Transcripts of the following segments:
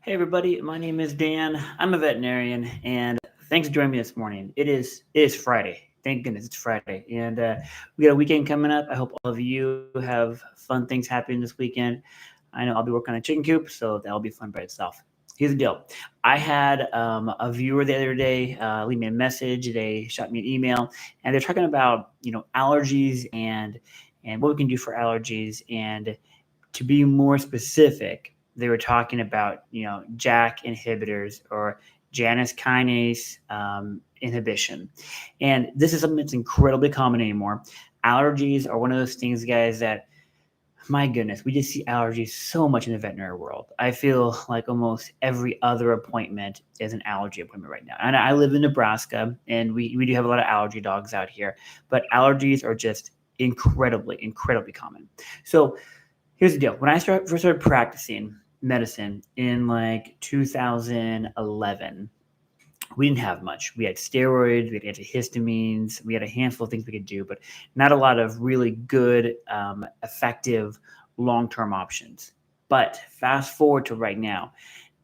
Hey everybody, my name is Dan. I'm a veterinarian, and thanks for joining me this morning. It is Friday. Thank goodness it's Friday, and we got a weekend coming up. I hope all of you have fun things happening this weekend. I know I'll be working on a chicken coop, so that'll be fun by itself. Here's the deal: I had a viewer the other day leave me a message. They shot me an email, and they're talking about allergies and what we can do for allergies and to be more specific, they were talking about JAK inhibitors or Janus Kinase inhibition, and this is something that's incredibly common anymore. Allergies are one of those things, guys, that my goodness, we just see allergies so much in the veterinary world. I feel like almost every other appointment is an allergy appointment right now. And I live in Nebraska, and we do have a lot of allergy dogs out here, but allergies are just incredibly common. So here's the deal. When I first started practicing medicine in like 2011, we didn't have much. We had steroids, we had antihistamines, we had a handful of things we could do, but not a lot of really good, effective long-term options. But fast forward to right now,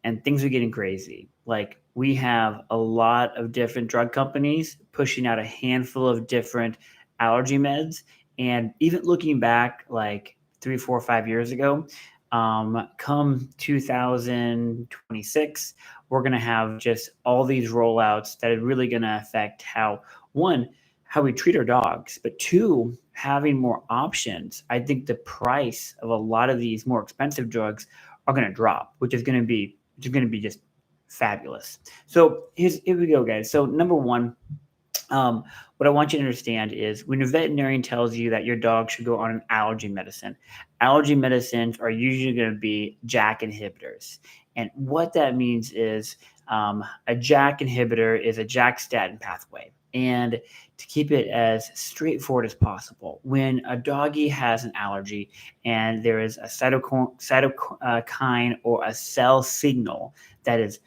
and things are getting crazy. Like we have a lot of different drug companies pushing out a handful of different allergy meds. And even looking back like 3, 4, 5 years ago, come 2026, we're going to have just all these rollouts that are really going to affect how we treat our dogs, but two, having more options. I think the price of a lot of these more expensive drugs are going to drop, which is going to be just fabulous. So here we go, guys. So number one, what I want you to understand is when a veterinarian tells you that your dog should go on an allergy medicines are usually going to be JAK inhibitors. And what that means is a JAK inhibitor is a JAK statin pathway. And to keep it as straightforward as possible, when a doggy has an allergy and there is a cytokine or a cell signal that is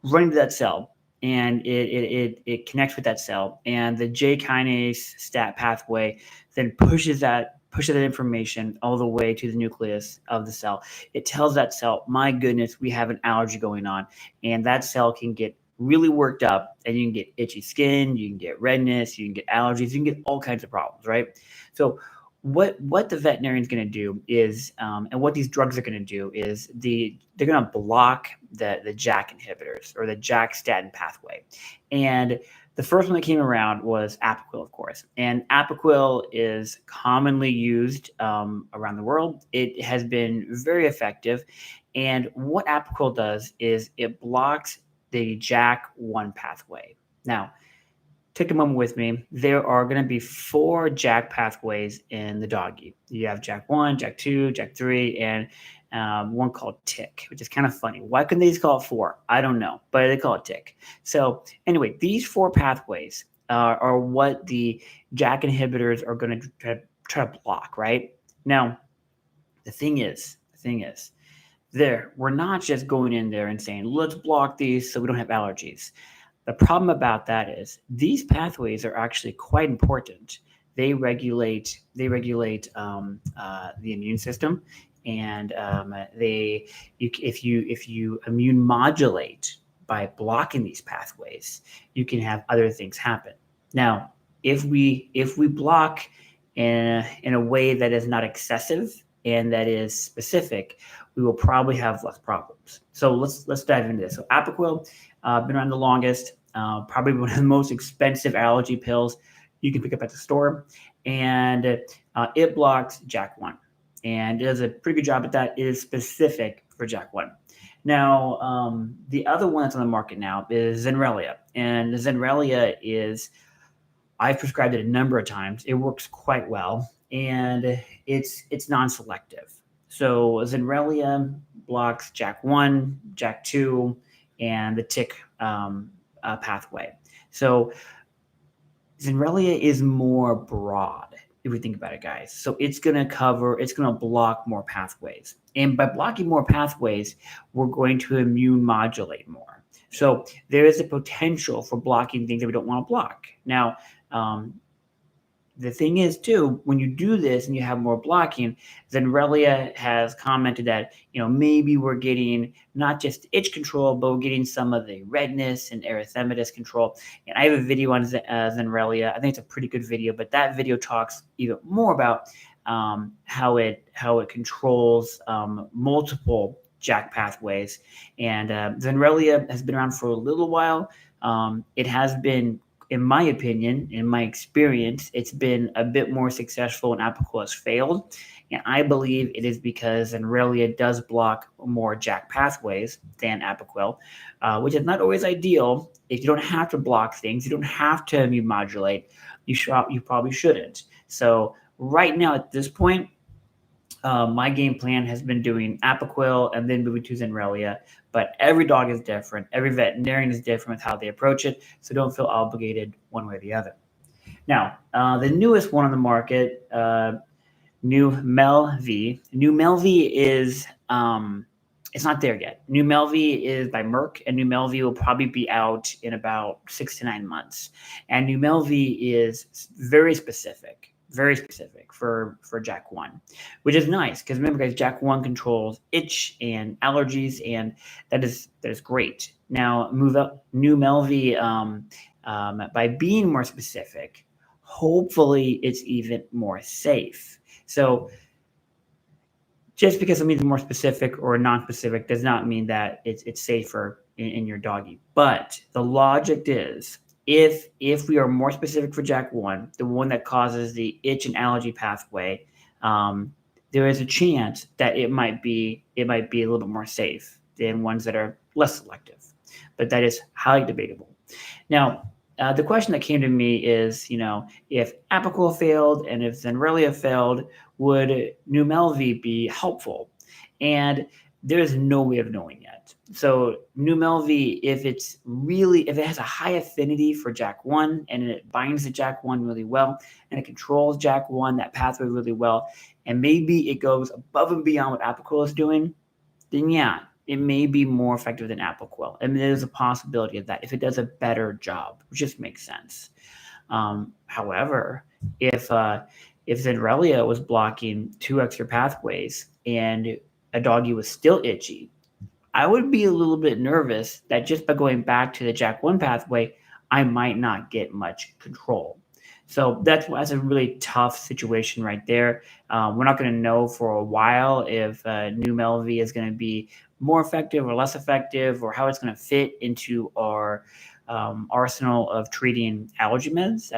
running to that cell, and it connects with that cell, and the J kinase stat pathway then pushes that information all the way to the nucleus of the cell. It tells that cell, my goodness, we have an allergy going on, and that cell can get really worked up, and you can get itchy skin, you can get redness, you can get allergies, you can get all kinds of problems, right? So what the veterinarian is going to do is, and what these drugs are going to do is they're going to block the JAK inhibitors or the JAK statin pathway. And the first one that came around was Apoquel, of course. And Apoquel is commonly used around the world. It has been very effective. And what Apoquel does is it blocks the JAK1 pathway. Now, take a moment with me. There are going to be 4 JAK pathways in the doggy. You have JAK1, JAK2, JAK3, and one called TIC, which is kind of funny. Why couldn't they just call it 4? I don't know, but they call it TIC. So anyway, these 4 pathways are what the JAK inhibitors are going to try to block, right? Now, the thing is, we're not just going in there and saying, let's block these so we don't have allergies. The problem about that is these pathways are actually quite important. They regulate the immune system, and if you immune modulate by blocking these pathways, you can have other things happen. Now, if we block in a way that is not excessive and that is specific, we will probably have less problems. So let's dive into this. So Apoquel, been around the longest, probably one of the most expensive allergy pills you can pick up at the store, and it blocks JAK1, and it does a pretty good job at that. It is specific for JAK1. Now, the other one that's on the market now is Zenrelia, and Zenrelia I've prescribed it a number of times. It works quite well, and it's non-selective. So Zenrelia blocks JAK1, JAK2, and the TIC pathway. So Zenrelia is more broad, if we think about it, guys. So it's going to block more pathways. And by blocking more pathways, we're going to immune modulate more. So there is a potential for blocking things that we don't want to block. Now, The thing is, too, when you do this and you have more blocking, Zenrelia has commented that, maybe we're getting not just itch control, but we're getting some of the redness and erythematous control. And I have a video on Zenrelia. I think it's a pretty good video, but that video talks even more about how it controls multiple JAK pathways. And Zenrelia has been around for a little while. It has been, in my opinion, in my experience, it's been a bit more successful when Apoquel has failed. And I believe it is because Zenrelia does block more JAK pathways than Apoquel, which is not always ideal. If you don't have to block things, you don't have to immune modulate, you probably shouldn't. So right now at this point, my game plan has been doing Apoquel and then moving to Zenrelia, but every dog is different. Every veterinarian is different with how they approach it, so don't feel obligated one way or the other. Now, the newest one on the market, New Melv. New Melv is it's not there yet. New Melv is by Merck, and New Melv will probably be out in about 6 to 9 months. And New Melv is very specific for JAK1, which is nice because remember, guys, JAK1 controls itch and allergies, and that is great. Now, New Melv, by being more specific, hopefully it's even more safe. So just because something's more specific or non-specific does not mean that it's safer in your doggy. But the logic is, if we are more specific for JAK1, the one that causes the itch and allergy pathway, there is a chance that it might be a little bit more safe than ones that are less selective. But that is highly debatable. Now, the question that came to me is, if Apoquel failed and if Zenrelia failed, would New Melv be helpful? And there's no way of knowing yet. So New Melv, if it has a high affinity for JAK1 and it binds to JAK1 really well and it controls JAK1, that pathway really well, and maybe it goes above and beyond what Apoquel is doing, then yeah, it may be more effective than Apoquel. And there's a possibility of that if it does a better job, which just makes sense. However, if Zenrelia was blocking 2 extra pathways and a doggy was still itchy, I would be a little bit nervous that just by going back to the JAK1 pathway, I might not get much control. So that's a really tough situation right there. We're not going to know for a while if New Melv is going to be more effective or less effective, or how it's going to fit into our arsenal of treating allergy meds,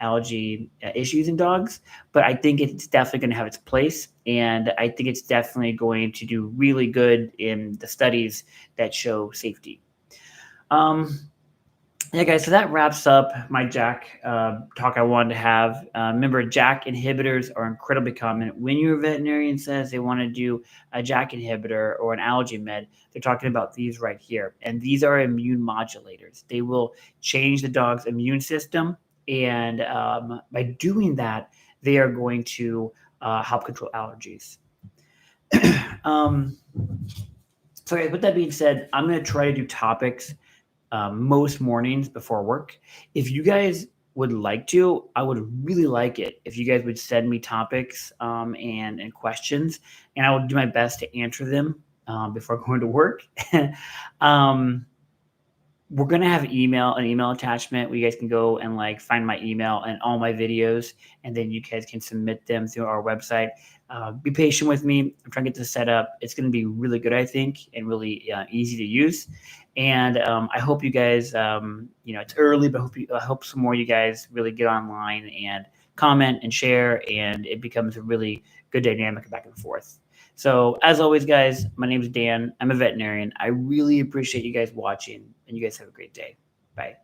allergy issues in dogs. But I think it's definitely going to have its place, and I think it's definitely going to do really good in the studies that show safety. Yeah, guys, so that wraps up my JAK talk I wanted to have. Remember, JAK inhibitors are incredibly common. When your veterinarian says they want to do a JAK inhibitor or an allergy med, they're talking about these right here. And these are immune modulators. They will change the dog's immune system. And by doing that, they are going to help control allergies. So guys, with that being said, I'm going to try to do topics most mornings before work. If you guys would like to, I would really like it if you guys would send me topics and questions, and I will do my best to answer them before going to work. We're going to have an email attachment where you guys can go and find my email and all my videos, and then you guys can submit them through our website. Be patient with me. I'm trying to get this set up. It's going to be really good, I think, and really easy to use. And I hope you guys, it's early, but I hope some more of you guys really get online and comment and share, and it becomes a really good dynamic back and forth. So as always, guys, my name is Dan. I'm a veterinarian. I really appreciate you guys watching, and you guys have a great day. Bye.